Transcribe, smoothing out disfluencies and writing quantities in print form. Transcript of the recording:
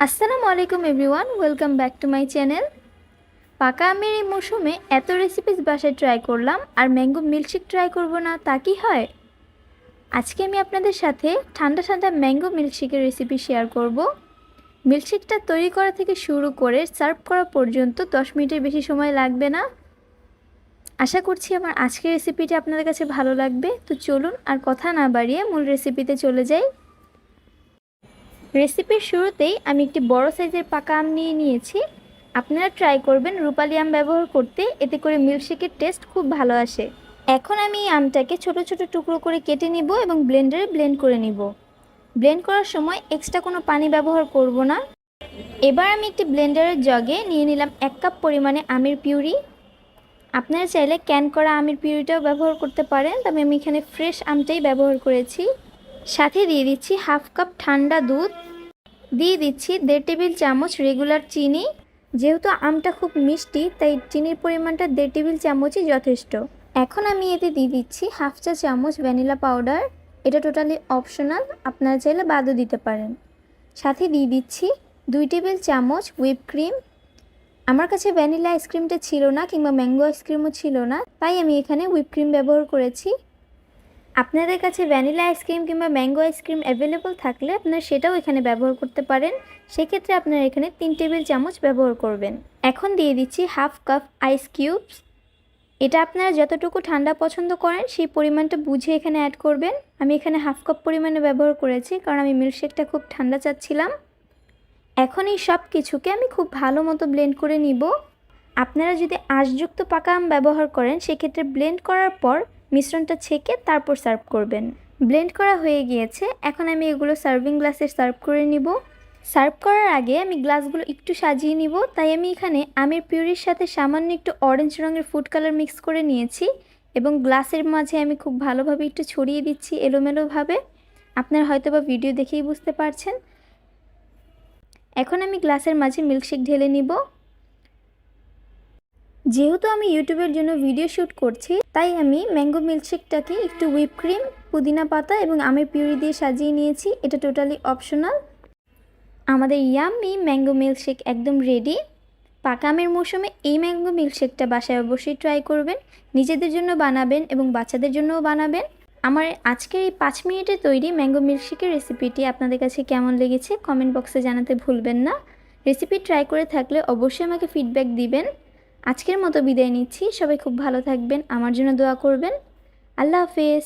আসসালামু আলাইকুম everyone, welcome back to my channel. পাকা আমের এই মৌসুমে এত রেসিপিস বাসায় ট্রাই করলাম, আর ম্যাঙ্গো মিল্কশেক ট্রাই করব না তা কি হয়? আজকে আমি আপনাদের সাথে ঠান্ডা ঠান্ডা ম্যাঙ্গো মিল্কশেকের রেসিপি শেয়ার করব। মিল্কশেকটা তৈরি করা থেকে শুরু করে সার্ভ করা পর্যন্ত 10 মিনিটের বেশি সময় লাগবে না। আশা করছি আমার আজকের রেসিপিটি আপনাদের কাছে ভালো লাগবে। তো চলুন আর কথা না বাড়িয়ে মূল রেসিপিতে চলে যাই। রেসিপির শুরুতেই আমি একটি বড় সাইজের পাকা আম নিয়ে নিয়েছি। আপনারা ট্রাই করবেন রূপালি আম ব্যবহার করতে, এতে করে মিল্কশেকের টেস্ট খুব ভালো আসে। এখন আমি এই আমটাকে ছোট ছোট টুকরো করে কেটে নিব এবং ব্লেন্ডারে ব্লেন্ড করে নিব। ব্লেন্ড করার সময় এক্সট্রা কোনো পানি ব্যবহার করব না। এবার আমি একটি ব্লেন্ডারের জগে নিয়ে নিলাম 1 কাপ পরিমাণে আমের পিউরি। আপনারা চাইলে ক্যান করা আমের পিউরিটাও ব্যবহার করতে পারেন, তবে আমি এখানে ফ্রেশ আমটাই ব্যবহার করেছি। সাথে দিয়ে দিচ্ছি 1/2 কাপ ঠান্ডা দুধ, দিয়ে দিচ্ছি 1.5 টেবিল চামচ রেগুলার চিনি। যেহেতু আমটা খুব মিষ্টি তাই চিনির পরিমাণটা 1.5 টেবিল চামচই যথেষ্ট। এখন আমি এতে দিয়ে দিচ্ছি 1/2 চা চামচ ভ্যানিলা পাউডার। এটা টোটালি অপশনাল, আপনারা চাইলে বাদও দিতে পারেন। সাথে দিয়ে দিচ্ছি 2 টেবিল চামচ হুইপ ক্রিম। আমার কাছে ভ্যানিলা আইসক্রিমটা ছিল না কিংবা ম্যাঙ্গো আইসক্রিমও ছিল না, তাই আমি এখানে হুইপ ক্রিম ব্যবহার করেছি। আপনাদের কাছে ভ্যানিলা আইসক্রিম কিংবা ম্যাঙ্গো আইসক্রিম অ্যাভেলেবল থাকলে আপনারা সেটাও এখানে ব্যবহার করতে পারেন। সেক্ষেত্রে আপনারা এখানে 3 টেবিল চামচ ব্যবহার করবেন। এখন দিয়ে দিচ্ছি 1/2 কাপ আইস কিউবস। এটা আপনারা যতটুকু ঠান্ডা পছন্দ করেন সেই পরিমাণটা বুঝে এখানে অ্যাড করবেন। আমি এখানে 1/2 কাপ পরিমাণে ব্যবহার করেছি, কারণ আমি মিল্কশেকটা খুব ঠান্ডা চাচ্ছিলাম। এখন এই সব কিছুকে আমি খুব ভালো মতো ব্লেন্ড করে নিব। আপনারা যদি আঁশযুক্ত পাকা আম ব্যবহার করেন সেক্ষেত্রে ব্লেন্ড করার পর মিশ্রণটা ছেঁকে তারপর সার্ভ করবেন। ব্লেন্ড করা হয়ে গিয়েছে, এখন আমি এগুলো সার্ভিং গ্লাসে সার্ভ করে নিব। সার্ভ করার আগে আমি গ্লাসগুলো একটু সাজিয়ে নিব, তাই আমি এখানে আমের পিউরির সাথে সামান্য একটু অরেঞ্জ রঙের ফুড কালার মিক্স করে নিয়েছি এবং গ্লাসের মাঝে আমি খুব ভালোভাবে একটু ছড়িয়ে দিচ্ছি এলোমেলোভাবে। আপনারা হয়তোবা ভিডিও দেখেই বুঝতে পারছেন। এখন আমি গ্লাসের মাঝে মিল্কশেক ঢেলে নিব। যেহেতু আমি ইউটিউবের জন্য ভিডিও শ্যুট করছি, তাই আমি ম্যাঙ্গো মিল্কশেকটাকে একটু হুইপ ক্রিম, পুদিনা পাতা এবং আমের পিউরি দিয়ে সাজিয়ে নিয়েছি। এটা টোটালি অপশনাল। আমাদের ইয়াম্মি ম্যাঙ্গো মিল্কশেক একদম রেডি। পাকা আমের মৌসুমে এই ম্যাঙ্গো মিল্কশেকটা বাসায় অবশ্যই ট্রাই করবেন। নিজেদের জন্য বানাবেন এবং বাচ্চাদের জন্যও বানাবেন। আমার আজকের এই 5 মিনিটে তৈরি ম্যাঙ্গো মিল্কশেকের রেসিপিটি আপনাদের কাছে কেমন লেগেছে কমেন্ট বক্সে জানাতে ভুলবেন না। রেসিপি ট্রাই করে থাকলে অবশ্যই আমাকে ফিডব্যাক দিবেন। আজকের মতো বিদায় নিচ্ছি। সবাই খুব ভালো থাকবেন, আমার জন্য দোয়া করবেন। আল্লাহ হাফেজ।